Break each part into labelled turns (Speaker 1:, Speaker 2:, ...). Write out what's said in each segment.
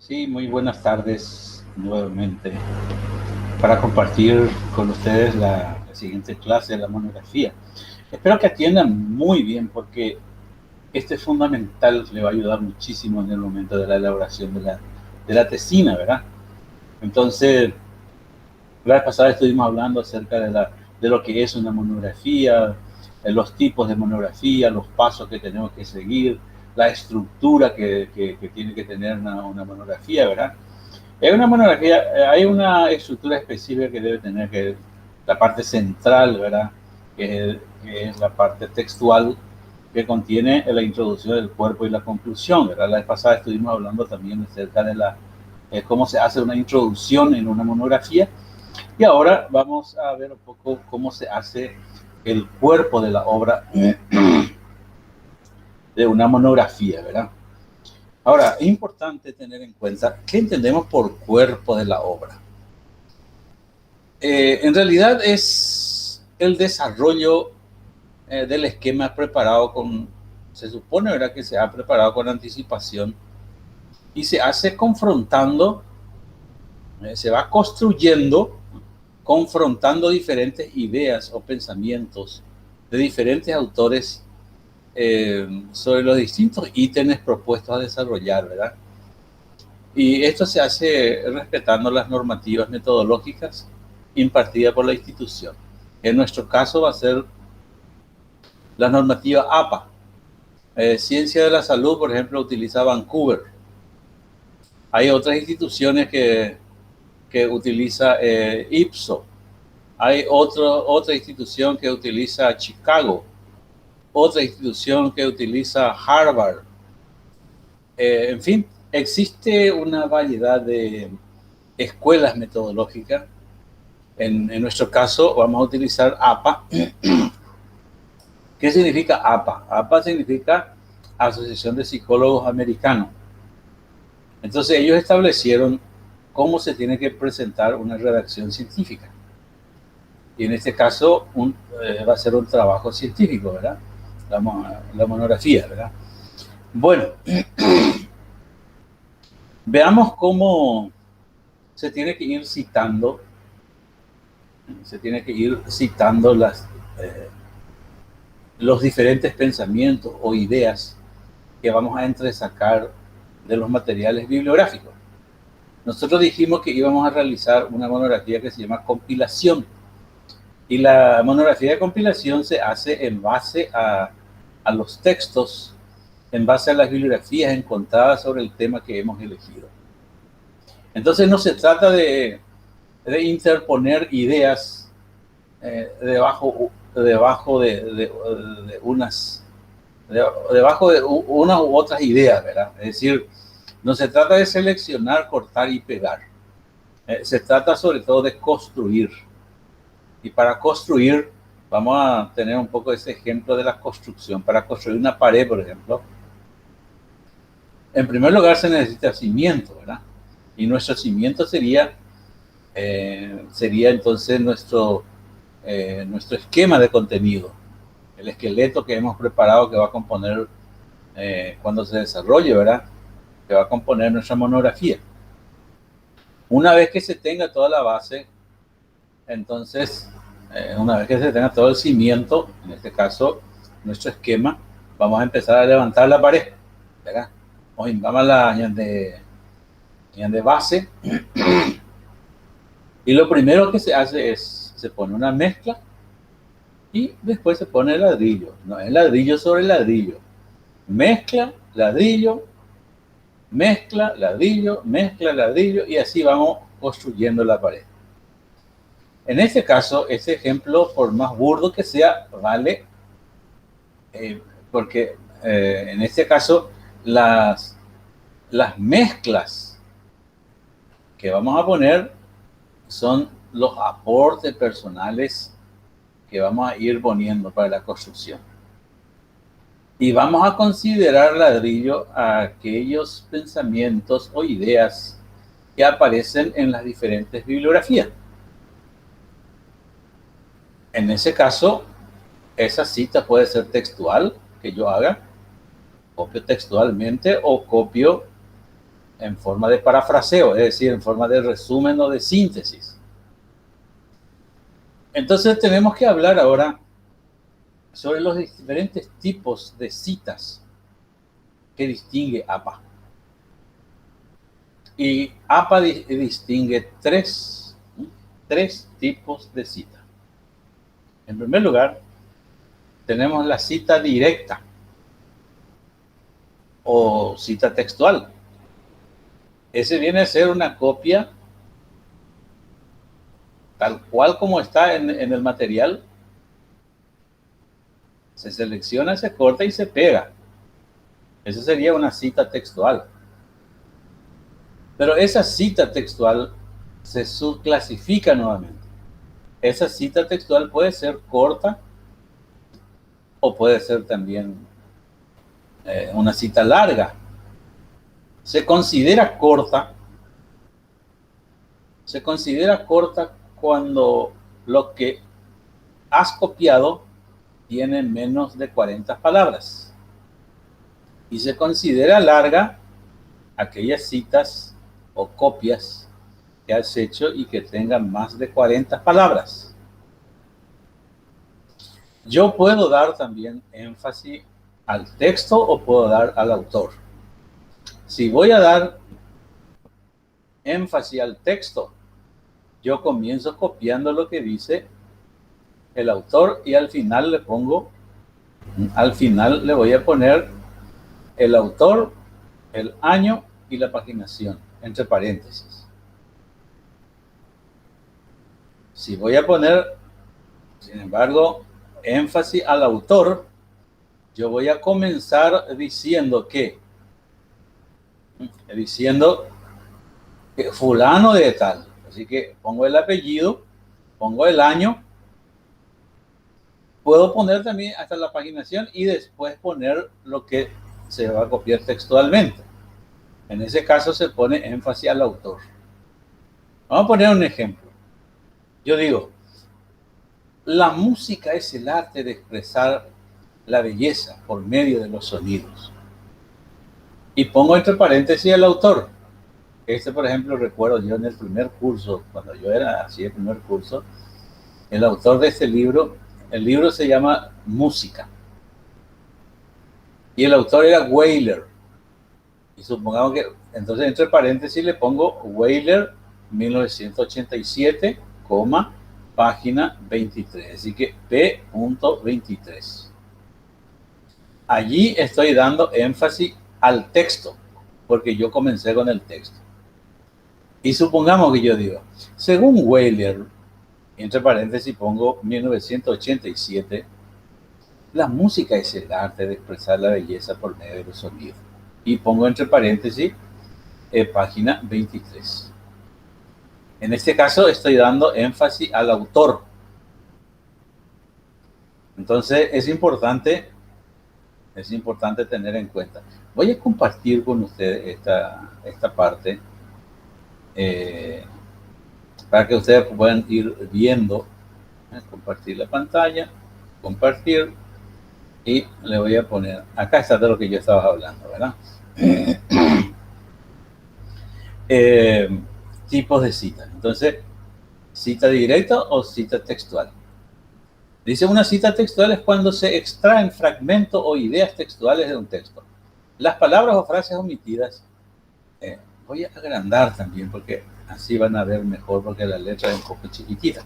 Speaker 1: Sí, muy buenas tardes nuevamente para compartir con ustedes la siguiente clase de la monografía. Espero que atiendan muy bien porque este es fundamental, le va a ayudar muchísimo en el momento de la elaboración de la tesina, ¿verdad? Entonces, la vez pasada estuvimos hablando acerca de lo que es una monografía, los tipos de monografía, los pasos que tenemos que seguir, la estructura que tiene que tener una monografía, ¿verdad? Hay una monografía, hay una estructura específica que debe tener, que es la parte central, ¿verdad? Que es la parte textual que contiene la introducción del cuerpo y la conclusión, ¿verdad? La vez pasada estuvimos hablando también acerca de cómo se hace una introducción en una monografía y ahora vamos a ver un poco cómo se hace el cuerpo de la obra de una monografía, ¿verdad? Ahora, es importante tener en cuenta qué entendemos por cuerpo de la obra. En realidad es el desarrollo del esquema preparado se supone, ¿verdad?, que se ha preparado con anticipación y se hace confrontando, se va construyendo, confrontando diferentes ideas o pensamientos de diferentes autores sobre los distintos ítems propuestos a desarrollar, ¿verdad? Y esto se hace respetando las normativas metodológicas impartidas por la institución. En nuestro caso va a ser la normativa APA. Ciencia de la Salud, por ejemplo, utiliza Vancouver. Hay otras instituciones que utiliza IPSO. Hay otra institución que utiliza Chicago. Otra institución que utiliza Harvard. En fin, existe una variedad de escuelas metodológicas. En nuestro caso vamos a utilizar APA. ¿Qué significa APA? APA significa Asociación de Psicólogos Americanos. Entonces ellos establecieron cómo se tiene que presentar una redacción científica. Y en este caso va a ser un trabajo científico, ¿verdad? La monografía, ¿verdad? Bueno, veamos cómo se tiene que ir citando, los diferentes pensamientos o ideas que vamos a entresacar de los materiales bibliográficos. Nosotros dijimos que íbamos a realizar una monografía que se llama compilación. Y la monografía de compilación se hace en base a los textos, en base a las bibliografías encontradas sobre el tema que hemos elegido. Entonces no se trata de interponer ideas debajo de unas u otras ideas, ¿verdad? Es decir, no se trata de seleccionar, cortar y pegar. Se trata sobre todo de construir. Y para construir, vamos a tener un poco ese ejemplo de la construcción. Para construir una pared, por ejemplo, en primer lugar se necesita cimiento, ¿verdad? Y nuestro cimiento sería entonces nuestro esquema de contenido, el esqueleto que hemos preparado que va a componer cuando se desarrolle, ¿verdad? Que va a componer nuestra monografía. Una vez que se tenga toda la base, entonces, una vez que se tenga todo el cimiento, en este caso, nuestro esquema, vamos a empezar a levantar la pared, ¿verdad? Vamos a la de base. Y lo primero que se hace es, se pone una mezcla y después se pone el ladrillo. No es ladrillo sobre ladrillo. Mezcla, ladrillo, mezcla, ladrillo, mezcla, ladrillo, y así vamos construyendo la pared. En este caso, este ejemplo, por más burdo que sea, vale, porque en este caso las mezclas que vamos a poner son los aportes personales que vamos a ir poniendo para la construcción. Y vamos a considerar ladrillo a aquellos pensamientos o ideas que aparecen en las diferentes bibliografías. En ese caso, esa cita puede ser textual, que yo haga, copio textualmente o copio en forma de parafraseo, es decir, en forma de resumen o de síntesis. Entonces tenemos que hablar ahora sobre los diferentes tipos de citas que distingue APA. Y APA distingue tres tipos de cita. En primer lugar, tenemos la cita directa o cita textual. Ese viene a ser una copia tal cual como está en el material. Se selecciona, se corta y se pega. Esa sería una cita textual. Pero esa cita textual se subclasifica nuevamente. Esa cita textual puede ser corta o puede ser también una cita larga. Se considera corta cuando lo que has copiado tiene menos de 40 palabras. Y se considera larga aquellas citas o copias que has hecho y que tengan más de 40 palabras. Yo puedo dar también énfasis al texto o puedo dar al autor. Si voy a dar énfasis al texto, yo comienzo copiando lo que dice el autor y al final le voy a poner el autor, el año y la paginación, entre paréntesis. Si voy a poner, sin embargo, énfasis al autor, yo voy a comenzar diciendo que fulano de tal. Así que pongo el apellido, pongo el año, puedo poner también hasta la paginación y después poner lo que se va a copiar textualmente. En ese caso se pone énfasis al autor. Vamos a poner un ejemplo. Yo digo, la música es el arte de expresar la belleza por medio de los sonidos. Y pongo entre paréntesis el autor. Por ejemplo, recuerdo yo en el primer curso, cuando yo era así el primer curso, el autor de este libro, el libro se llama Música. Y el autor era Weyler. Y supongamos que, entonces entre paréntesis le pongo Weyler 1987, página 23. Así que P.23. Allí estoy dando énfasis al texto, porque yo comencé con el texto. Y supongamos que yo digo, según Weyler, entre paréntesis pongo 1987, la música es el arte de expresar la belleza por medio de los sonidos. Y pongo entre paréntesis página 23. En este caso estoy dando énfasis al autor. Entonces es importante tener en cuenta. Voy a compartir con ustedes esta parte para que ustedes puedan ir viendo. Compartir la pantalla, compartir, y le voy a poner, acá está de lo que yo estaba hablando, ¿verdad? Tipos de citas. Entonces, cita directa o cita textual. Dice, una cita textual es cuando se extraen fragmentos o ideas textuales de un texto. Las palabras o frases omitidas, voy a agrandar también porque así van a ver mejor porque la letra es un poco chiquitita.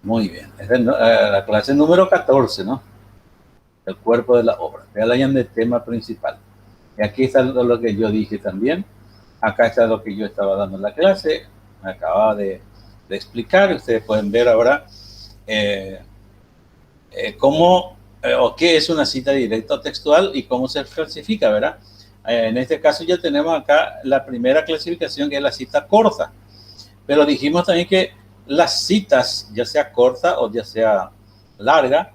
Speaker 1: Muy bien, es la clase número 14, ¿no? El cuerpo de la obra. Ya la llaman de tema principal. Y aquí está lo que yo dije también. Acá está lo que yo estaba dando en la clase. Me acababa de explicar. Ustedes pueden ver ahora cómo o qué es una cita directa o textual y cómo se clasifica, ¿verdad? En este caso ya tenemos acá la primera clasificación, que es la cita corta. Pero dijimos también que las citas, ya sea corta o ya sea larga,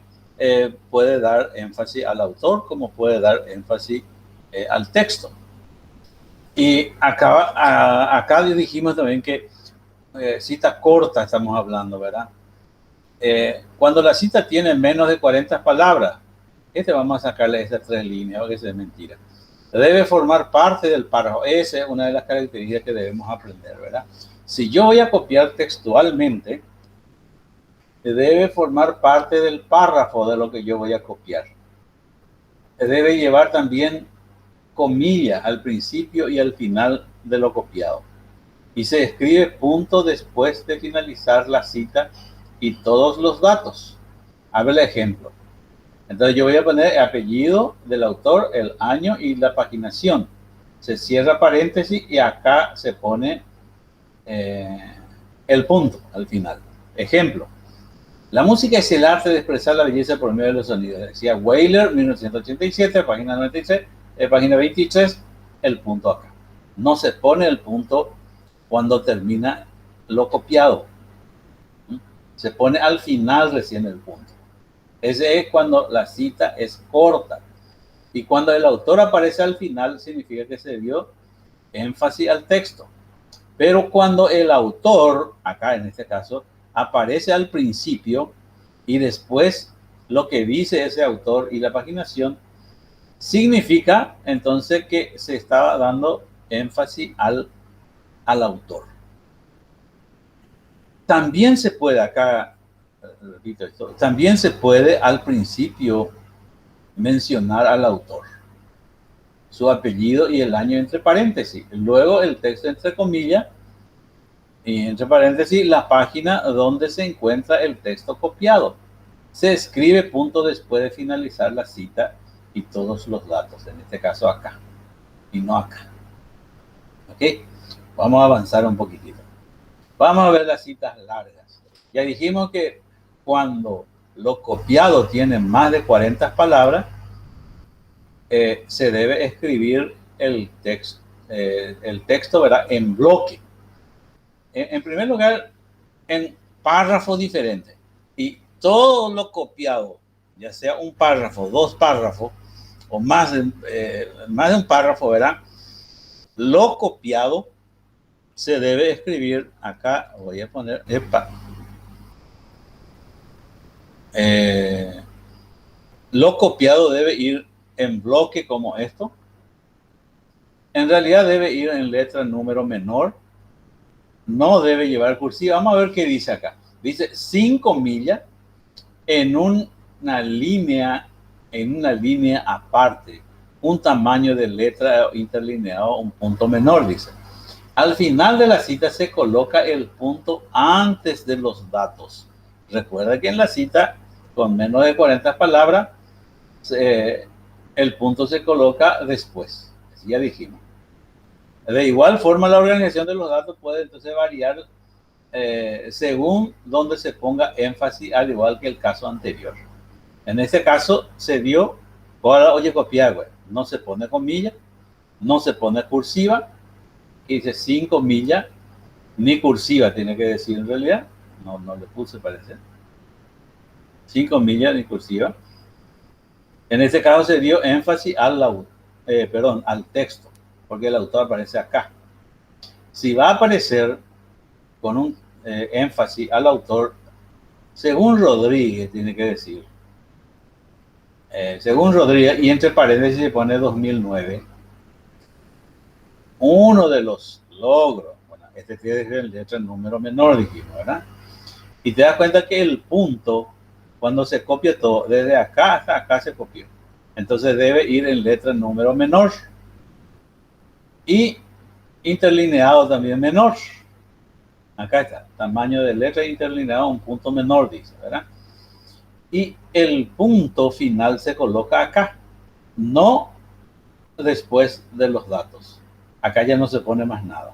Speaker 1: puede dar énfasis al autor como puede dar énfasis al texto. Y acá dijimos también que cita corta estamos hablando, ¿verdad? Cuando la cita tiene menos de 40 palabras, vamos a sacarle esas 3 líneas, porque eso es mentira. debe formar parte del párrafo. Esa es una de las características que debemos aprender, ¿verdad? Si yo voy a copiar textualmente, debe formar parte del párrafo de lo que yo voy a copiar. Debe llevar también comillas al principio y al final de lo copiado. Y se escribe punto después de finalizar la cita y todos los datos. A ver el ejemplo. Entonces yo voy a poner el apellido del autor, el año y la paginación. Se cierra paréntesis y acá se pone el punto al final. Ejemplo. La música es el arte de expresar la belleza por medio de los sonidos. Decía Weyler, 1987, página 96, página 23, el punto acá. No se pone el punto cuando termina lo copiado. Se pone al final recién el punto. Ese es cuando la cita es corta. Y cuando el autor aparece al final, significa que se dio énfasis al texto. Pero cuando el autor, acá en este caso, aparece al principio y después lo que dice ese autor y la paginación, significa entonces que se estaba dando énfasis al autor. También se puede, acá repito esto, también se puede al principio mencionar al autor, su apellido y el año entre paréntesis, luego el texto entre comillas y entre paréntesis la página donde se encuentra el texto copiado. Se escribe punto después de finalizar la cita y todos los datos, en este caso acá y no acá. ¿Ok? Vamos a avanzar un poquitito. Vamos a ver las citas largas. Ya dijimos que cuando lo copiado tiene más de 40 palabras, se debe escribir el texto, ¿verdad? En bloque. En primer lugar, en párrafos diferentes. Y todo lo copiado, ya sea un párrafo, dos párrafos, o más de un párrafo, ¿verdad? Lo copiado se debe escribir, acá voy a poner, lo copiado debe ir en bloque como esto. En realidad debe ir en letra número menor. No debe llevar cursiva. Vamos a ver qué dice acá. Dice 5 millas en una línea aparte. Un tamaño de letra interlineado, un punto menor, dice. Al final de la cita se coloca el punto antes de los datos. Recuerda que en la cita con menos de 40 palabras, el punto se coloca después. Así ya dijimos. De igual forma, la organización de los datos puede entonces variar según donde se ponga énfasis, al igual que el caso anterior. En este caso se dio, oye, copiar, güey. No se pone comilla, no se pone cursiva, y dice 5 millas, ni cursiva tiene que decir en realidad. No le puse, parece. 5 millas ni cursiva. En este caso se dio énfasis al texto, porque el autor aparece acá. Si va a aparecer con un énfasis al autor, según Rodríguez, tiene que decir. Según Rodríguez, y entre paréntesis se pone 2009. Uno de los logros, bueno, este tiene que ser el letra número menor, dijimos, ¿verdad? Y te das cuenta que el punto, cuando se copia todo, desde acá hasta acá se copió. Entonces debe ir en letra número menor. Y interlineado también menor. Acá está, tamaño de letra interlineado, un punto menor, dice, ¿verdad? Y el punto final se coloca acá, no después de los datos. Acá ya no se pone más nada.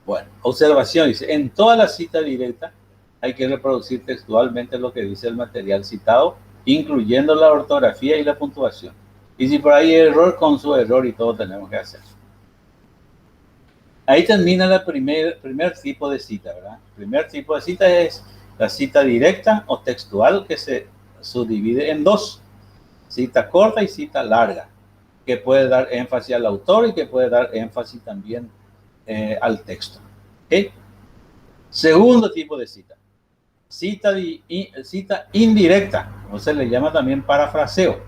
Speaker 1: Bueno, observación, dice, en toda la cita directa hay que reproducir textualmente lo que dice el material citado, incluyendo la ortografía y la puntuación. Y si por ahí hay error, con su error y todo tenemos que hacer. Ahí termina el primer tipo de cita, ¿verdad? El primer tipo de cita es la cita directa o textual, que se subdivide en dos. Cita corta y cita larga, que puede dar énfasis al autor y que puede dar énfasis también al texto. ¿Okay? Segundo tipo de cita. Cita indirecta, o se le llama también parafraseo.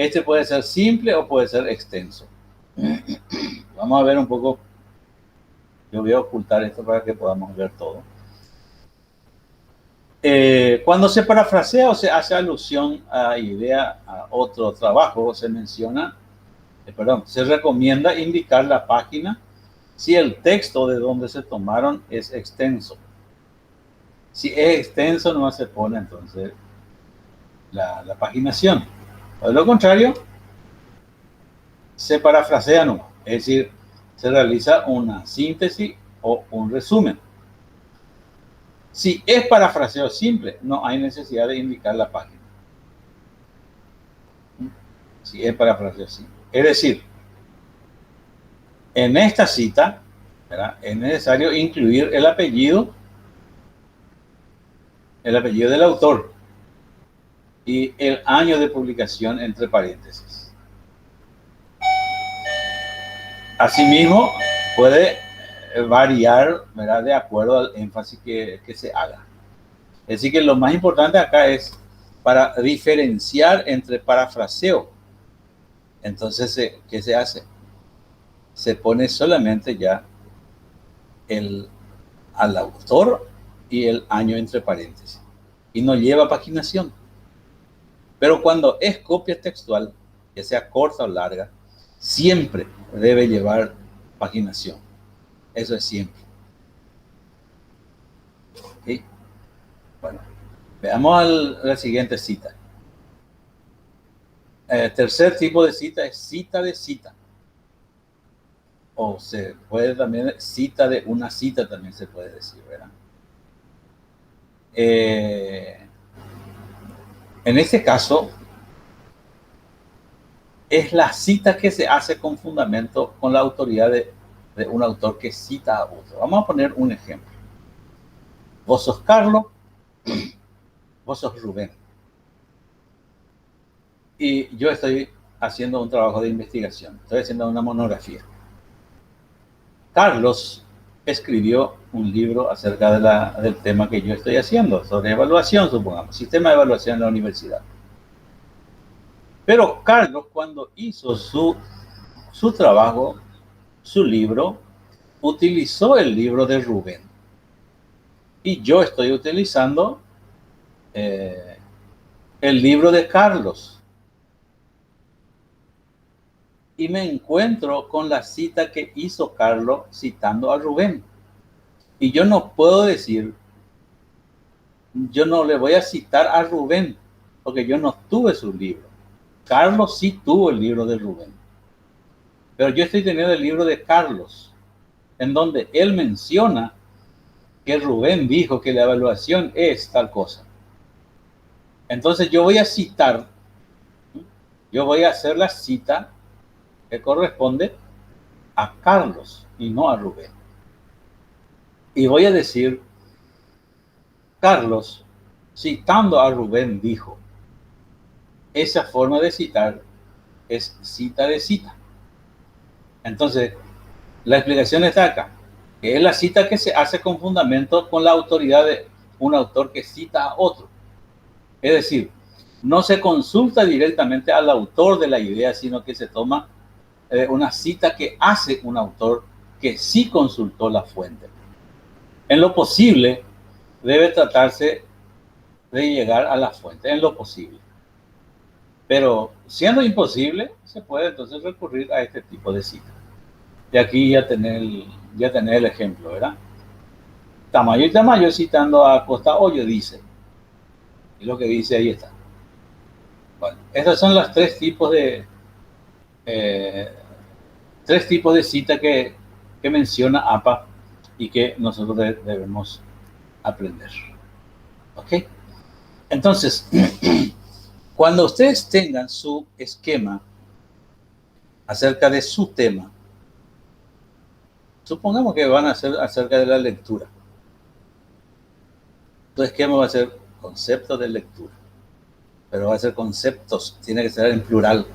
Speaker 1: Este puede ser simple o puede ser extenso. Vamos a ver un poco. Yo voy a ocultar esto para que podamos ver todo. Cuando se parafrasea o se hace alusión a idea, a otro trabajo, se menciona, se recomienda indicar la página si el texto de donde se tomaron es extenso. Si es extenso, no se pone entonces la paginación. De lo contrario, se parafrasea no, es decir, se realiza una síntesis o un resumen. Si es parafraseo simple, no hay necesidad de indicar la página. Si es parafraseo simple. Es decir, en esta cita, ¿verdad?, es necesario incluir el apellido del autor y el año de publicación entre paréntesis. Asimismo, puede variar, ¿verdad?, de acuerdo al énfasis que se haga. Es decir, que lo más importante acá es para diferenciar entre parafraseo. Entonces, ¿qué se hace? Se pone solamente ya al autor y el año entre paréntesis. Y no lleva paginación. Pero cuando es copia textual, ya sea corta o larga, siempre debe llevar paginación. Eso es siempre. ¿Sí? Bueno, veamos la siguiente cita. Tercer tipo de cita es cita de cita. O se puede también cita de una cita, también se puede decir, ¿verdad? En este caso, es la cita que se hace con fundamento con la autoridad de un autor que cita a otro. Vamos a poner un ejemplo. Vos sos Carlos, vos sos Rubén. Y yo estoy haciendo un trabajo de investigación, estoy haciendo una monografía. Carlos escribió un libro acerca del tema que yo estoy haciendo, sobre evaluación, supongamos, sistema de evaluación en la universidad. Pero Carlos, cuando hizo su trabajo, su libro, utilizó el libro de Rubén. Y yo estoy utilizando el libro de Carlos. Y me encuentro con la cita que hizo Carlos citando a Rubén. Y yo no puedo decir, yo no le voy a citar a Rubén, porque yo no tuve su libro. Carlos sí tuvo el libro de Rubén. Pero yo estoy teniendo el libro de Carlos, en donde él menciona que Rubén dijo que la evaluación es tal cosa. Entonces yo voy a citar, yo voy a hacer la cita que corresponde a Carlos y no a Rubén. Y voy a decir, Carlos, citando a Rubén, dijo. Esa forma de citar es cita de cita. Entonces, la explicación está acá, que es la cita que se hace con fundamento con la autoridad de un autor que cita a otro. Es decir, no se consulta directamente al autor de la idea, sino que se toma una cita que hace un autor que sí consultó la fuente. En lo posible, debe tratarse de llegar a la fuente, en lo posible. Pero siendo imposible, se puede entonces recurrir a este tipo de cita. Y aquí ya tener el ejemplo, ¿verdad? Tamayo y Tamayo citando a Costa Hoyo dice. Y lo que dice ahí está. Bueno, estos son los tres tipos de cita que menciona APA y que nosotros debemos aprender. ¿Ok? Entonces, cuando ustedes tengan su esquema acerca de su tema, supongamos que van a hacer acerca de la lectura. Tu esquema va a ser conceptos de lectura, pero va a ser conceptos, tiene que ser en plural.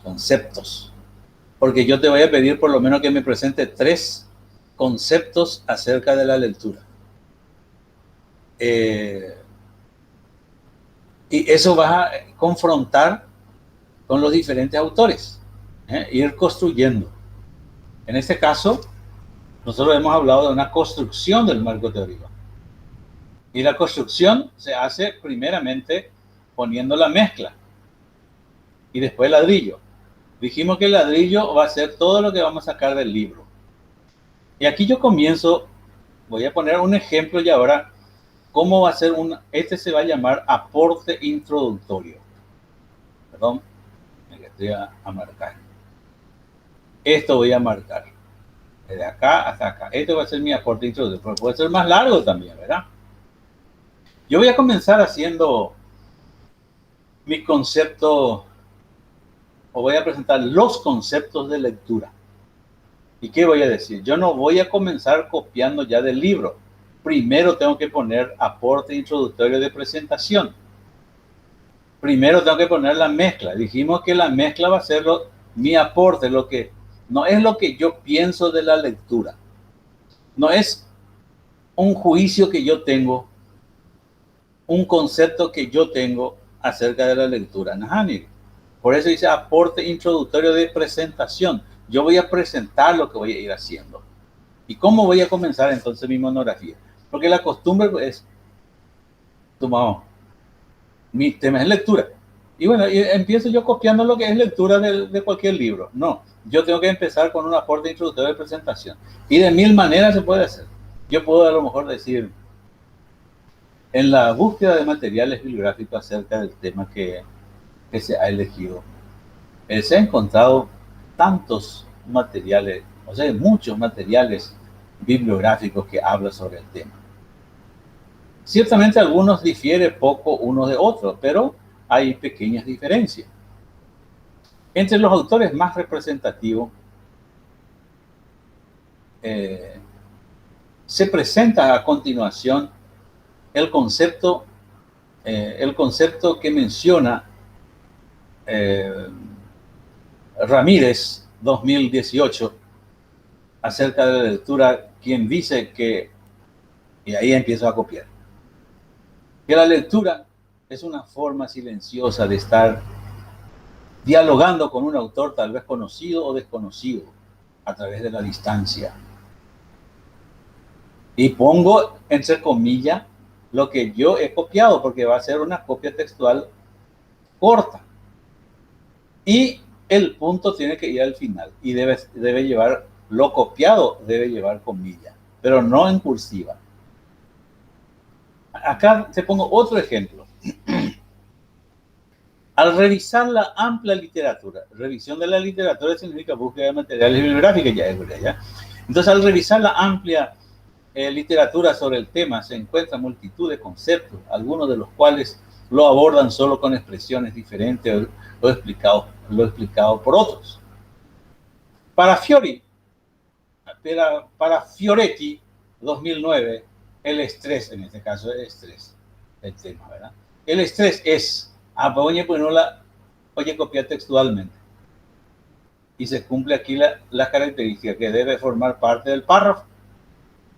Speaker 1: Conceptos. Porque yo te voy a pedir por lo menos que me presente 3 conceptos acerca de la lectura. Y eso vas a confrontar con los diferentes autores, ir construyendo. En este caso, nosotros hemos hablado de una construcción del marco teórico. Y la construcción se hace primeramente poniendo la mezcla y después el ladrillo. Dijimos que el ladrillo va a ser todo lo que vamos a sacar del libro. Y aquí yo comienzo, voy a poner un ejemplo y ahora, ¿cómo va a ser este se va a llamar aporte introductorio. Perdón, me estoy a marcar. Esto voy a marcar. De acá hasta acá. Este va a ser mi aporte introductorio, pero puede ser más largo también, ¿verdad? Yo voy a comenzar haciendo mi concepto, o voy a presentar los conceptos de lectura. ¿Y qué voy a decir? Yo no voy a comenzar copiando ya del libro. Primero tengo que poner aporte introductorio de presentación. Primero tengo que poner la mezcla. Dijimos que la mezcla va a ser mi aporte, lo que no es lo que yo pienso de la lectura. No es un juicio que yo tengo, un concepto que yo tengo acerca de la lectura. Por eso dice aporte introductorio de presentación. Yo voy a presentar lo que voy a ir haciendo. ¿Y cómo voy a comenzar entonces mi monografía? Porque la costumbre es, tomamos, mi tema es lectura. Y bueno, empiezo yo copiando lo que es lectura de cualquier libro. No, yo tengo que empezar con un aporte introductorio de presentación. Y de mil maneras se puede hacer. Yo puedo a lo mejor decir, en la búsqueda de materiales bibliográficos acerca del tema que se ha elegido, se han encontrado tantos materiales, o sea, muchos materiales bibliográficos que hablan sobre el tema. Ciertamente algunos difieren poco unos de otros, pero hay pequeñas diferencias. Entre los autores más representativos se presenta a continuación el concepto que menciona Ramírez 2018 acerca de la lectura, quien dice que, y ahí empiezo a copiar, que la lectura es una forma silenciosa de estar dialogando con un autor tal vez conocido o desconocido a través de la distancia. Y pongo entre comillas lo que yo he copiado, porque va a ser una copia textual corta. Y el punto tiene que ir al final y debe llevar, lo copiado debe llevar comillas, pero no en cursiva. Acá te pongo otro ejemplo. Al revisar la amplia literatura, revisión de la literatura significa búsqueda de materiales bibliográficos, ya. Entonces, al revisar la amplia literatura sobre el tema, se encuentra multitud de conceptos, algunos de los cuales lo abordan solo con expresiones diferentes lo explicado por otros. Para Fioretti, 2009, el estrés, en este caso el estrés, el tema, ¿verdad? El estrés es, oye, copiar textualmente. Y se cumple aquí la característica que debe formar parte del párrafo,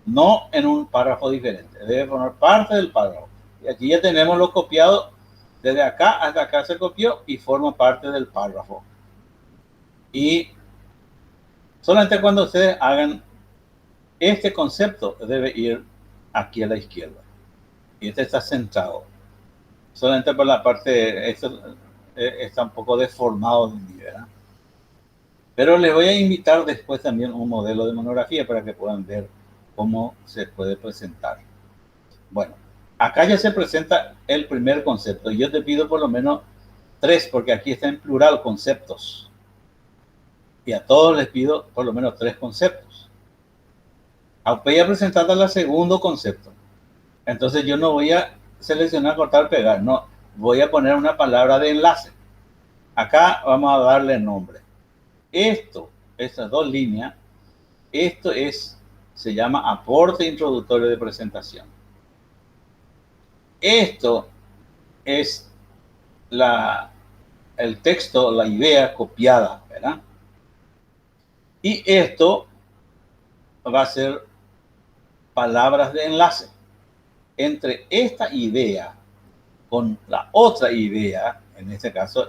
Speaker 1: no en un párrafo diferente, debe formar parte del párrafo. Y aquí ya tenemos lo copiado, desde acá hasta acá se copió y forma parte del párrafo. Y solamente cuando ustedes hagan este concepto debe ir aquí a la izquierda. Y este está centrado. Solamente por la parte, esto está un poco deformado de mi, ¿verdad? Pero les voy a invitar después también un modelo de monografía para que puedan ver cómo se puede presentar. Bueno, acá ya se presenta el primer concepto. Yo te pido por lo menos 3, porque aquí está en plural conceptos. Y a todos les pido por lo menos 3 conceptos. Voy a presentar el segundo concepto. Entonces yo no voy a seleccionar, cortar, pegar. No, voy a poner una palabra de enlace. Acá vamos a darle nombre. Estas 2 líneas, se llama aporte introductorio de presentación. Esto es el texto, la idea copiada, ¿verdad? Y esto va a ser palabras de enlace entre esta idea con la otra idea, en este caso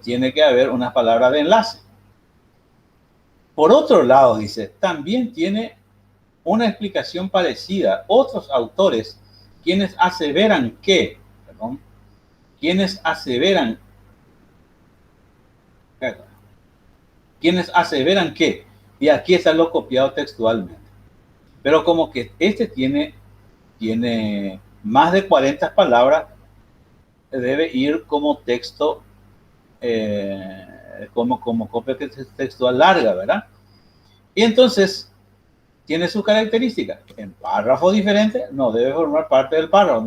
Speaker 1: tiene que haber unas palabras de enlace. Por otro lado, dice, también tiene una explicación parecida. Otros autores, quienes aseveran que, quienes aseveran que, y aquí está lo copiado textualmente, pero como que tiene más de 40 palabras, debe ir como texto, como copia textual larga, ¿verdad? Y entonces tiene sus características. En párrafos diferentes no debe formar parte del párrafo.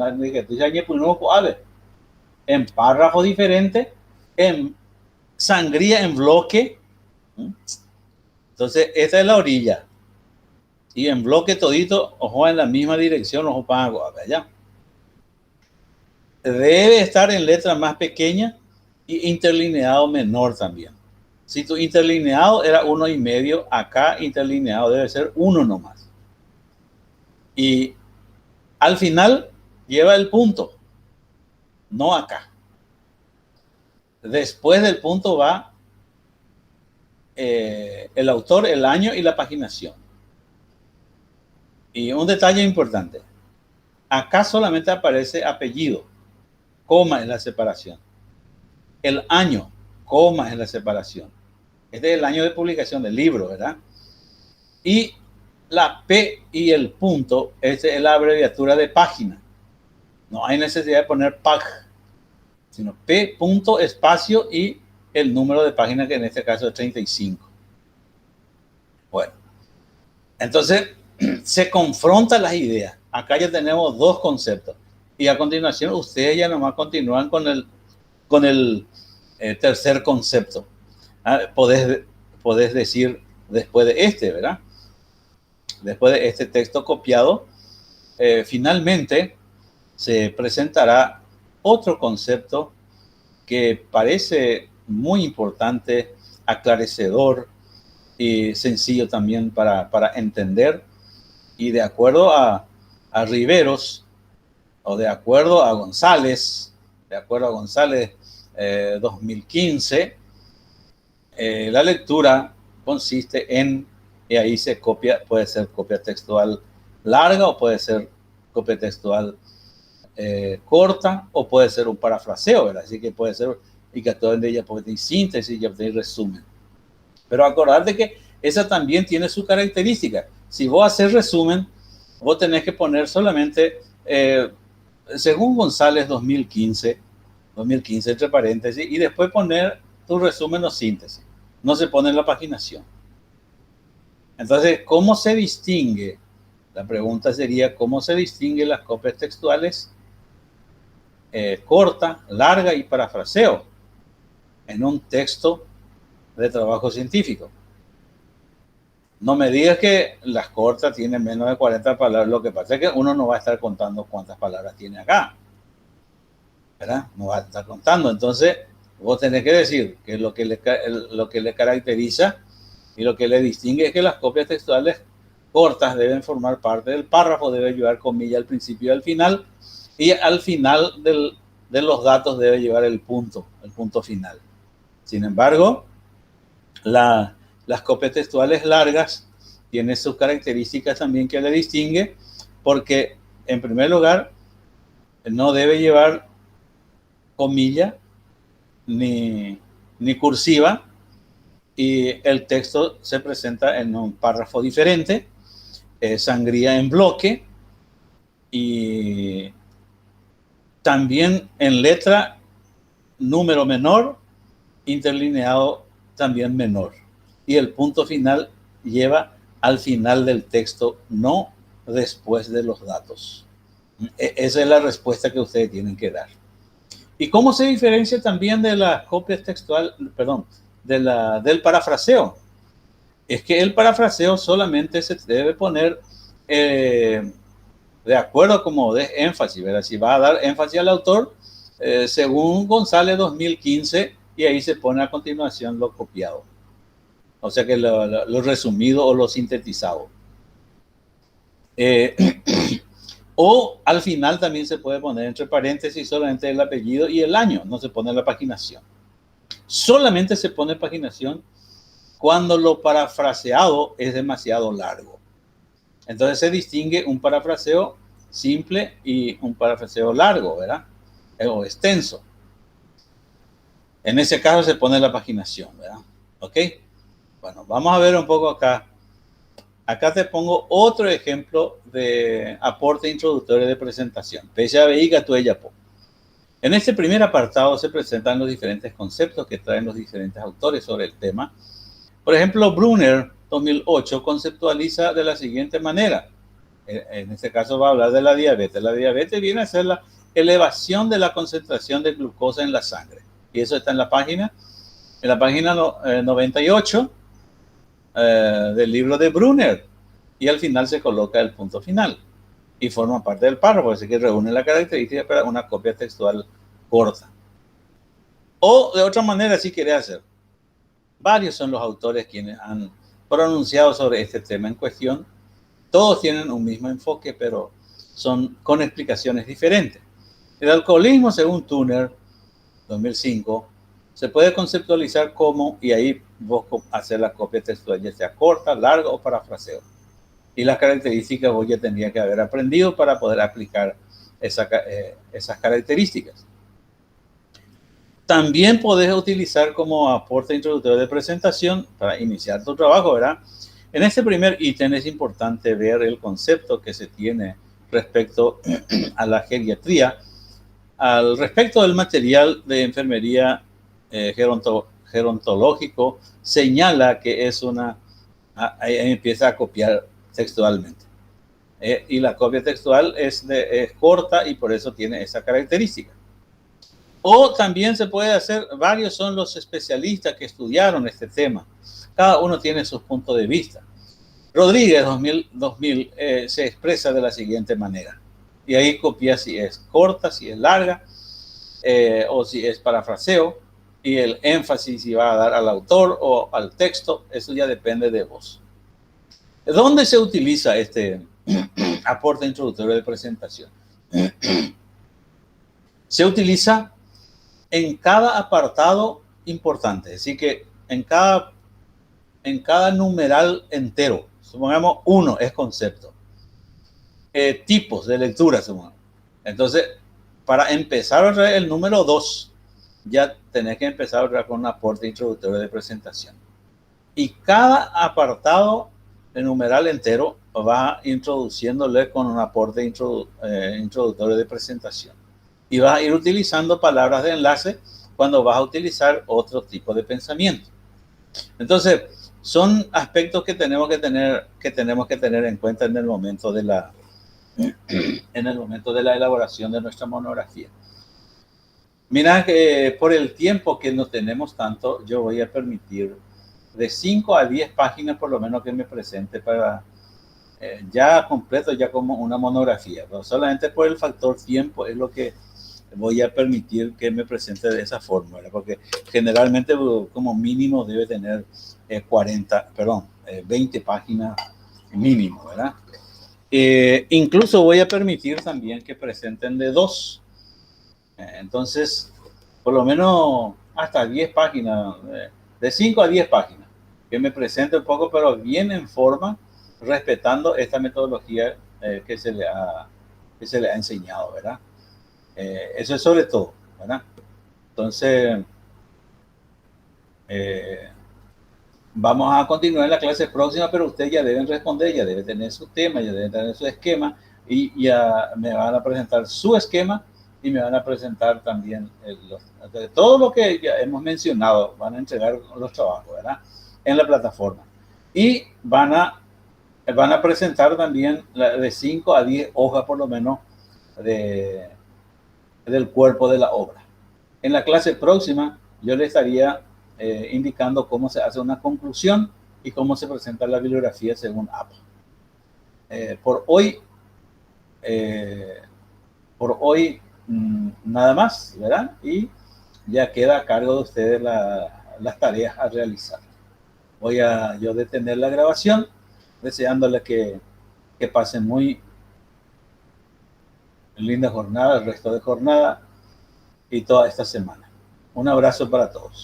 Speaker 1: En párrafo diferente, en sangría en bloque. Entonces, esta es la orilla. Y en bloque todito, ojo en la misma dirección, ojo para allá. Debe estar en letra más pequeña y interlineado menor también. Si tu interlineado era 1,5, acá interlineado debe ser 1 nomás. Y al final lleva el punto, no acá. Después del punto va el autor, el año y la paginación. Y un detalle importante, acá solamente aparece apellido, coma en la separación. El año, coma en la separación. Este es el año de publicación del libro, ¿verdad? Y la P y el punto, esa es la abreviatura de página. No hay necesidad de poner pag, sino P, punto, espacio y el número de página, que en este caso es 35. Bueno, entonces se confrontan las ideas. Acá ya tenemos dos conceptos. Y a continuación ustedes ya nomás continúan con el tercer concepto. Podés decir después de ¿verdad? Después de este texto copiado, finalmente se presentará otro concepto que parece muy importante, aclarecedor y sencillo también para entender. Y de acuerdo a Riveros, o de acuerdo a González, 2015, la lectura consiste en, y ahí se copia, puede ser copia textual larga o puede ser copia textual corta, o puede ser un parafraseo, ¿verdad? Así que puede ser, y que todo en ella puede tener síntesis y tener resumen. Pero acordate que esa también tiene su característica. Si vos haces resumen, vos tenés que poner solamente, según González 2015 entre paréntesis, y después poner tu resumen o síntesis. No se pone en la paginación. Entonces, ¿cómo se distingue? La pregunta sería, ¿cómo se distingue las copias textuales corta, larga y parafraseo en un texto de trabajo científico? No me digas que las cortas tienen menos de 40 palabras. Lo que pasa es que uno no va a estar contando cuántas palabras tiene acá, ¿verdad? No va a estar contando. Entonces, vos tenés que decir que lo que le caracteriza y lo que le distingue es que las copias textuales cortas deben formar parte del párrafo, debe llevar comilla al principio y al final, y al final de los datos debe llevar el punto final. Sin embargo, las copias textuales largas tienen sus características también que le distingue, porque en primer lugar no debe llevar comilla ni cursiva, y el texto se presenta en un párrafo diferente, sangría en bloque, y también en letra número menor, interlineado también menor, y el punto final lleva al final del texto, no después de los datos. Esa es la respuesta que ustedes tienen que dar. ¿Y cómo se diferencia también de las copias textual, perdón, del parafraseo? Es que el parafraseo solamente se debe poner de acuerdo a como des énfasis, ¿verdad? Si va a dar énfasis al autor, según González 2015, y ahí se pone a continuación lo copiado. O sea que lo resumido o lo sintetizado. O al final también se puede poner entre paréntesis solamente el apellido y el año, no se pone la paginación. Solamente se pone paginación cuando lo parafraseado es demasiado largo. Entonces se distingue un parafraseo simple y un parafraseo largo, ¿verdad? O extenso. En ese caso se pone la paginación, ¿verdad? ¿Ok? Bueno, vamos a ver un poco acá. Acá te pongo otro ejemplo de aporte introductorio de presentación. En este primer apartado se presentan los diferentes conceptos que traen los diferentes autores sobre el tema. Por ejemplo, Brunner, 2008, conceptualiza de la siguiente manera. En este caso va a hablar de la diabetes. La diabetes viene a ser la elevación de la concentración de glucosa en la sangre. Y eso está en la página 98 del libro de Brunner. Y al final se coloca el punto final. Y forma parte del párrafo, así que reúne la característica para una copia textual corta. O de otra manera, si quieres hacer. Varios son los autores quienes han pronunciado sobre este tema en cuestión. Todos tienen un mismo enfoque, pero son con explicaciones diferentes. El alcoholismo, según Turner, 2005, se puede conceptualizar como, y ahí vos hacer la copia textual, ya sea corta, larga o parafraseo. Y las características vos ya tendrías que haber aprendido para poder aplicar esas características. También podés utilizar como aporte introductorio de presentación para iniciar tu trabajo, ¿verdad? En este primer ítem es importante ver el concepto que se tiene respecto a la geriatría, al respecto del material de enfermería gerontológico, señala que es ahí empieza a copiar textualmente. Y la copia textual es corta y por eso tiene esa característica. O también se puede hacer, varios son los especialistas que estudiaron este tema. Cada uno tiene sus puntos de vista. Rodríguez 2000 se expresa de la siguiente manera. Y ahí copia si es corta, si es larga, o si es parafraseo. Y el énfasis si va a dar al autor o al texto, eso ya depende de vos. ¿Dónde se utiliza este aporte introductorio de presentación? Se utiliza en cada apartado importante, así que en cada numeral entero, supongamos 1 es concepto, tipos de lectura, supongamos. Entonces, para empezar otra vez el número 2, ya tenés que empezar otra vez con un aporte introductorio de presentación. Y cada apartado de numeral entero va introduciéndole con un aporte introductorio de presentación. Y vas a ir utilizando palabras de enlace cuando vas a utilizar otro tipo de pensamiento. Entonces, son aspectos que tenemos que tener en cuenta en el momento de la elaboración de nuestra monografía. Mira que por el tiempo que no tenemos tanto, yo voy a permitir de 5 a 10 páginas por lo menos que me presente para ya completo, ya como una monografía. Pero solamente por el factor tiempo es lo que voy a permitir que me presente de esa forma, ¿verdad? Porque generalmente como mínimo debe tener 20 páginas mínimo, ¿verdad? Incluso voy a permitir también que presenten de 2. Entonces, por lo menos hasta 10 páginas, de 5 a 10 páginas, que me presente un poco, pero bien en forma, respetando esta metodología que se le ha enseñado, ¿verdad? Eso es sobre todo, ¿verdad? Entonces, vamos a continuar en la clase próxima, pero ustedes ya deben responder, ya deben tener su tema, ya deben tener su esquema, y ya me van a presentar su esquema y me van a presentar también todo lo que ya hemos mencionado, van a entregar los trabajos, ¿verdad? En la plataforma. Y van a presentar también de 5 a 10 hojas por lo menos del cuerpo de la obra. En la clase próxima yo le estaría indicando cómo se hace una conclusión y cómo se presenta la bibliografía según APA. Por hoy nada más, ¿verdad? Y ya queda a cargo de ustedes las tareas a realizar. Voy a yo detener la grabación, deseándoles que pasen muy linda jornada, el resto de jornada y toda esta semana. Un abrazo para todos.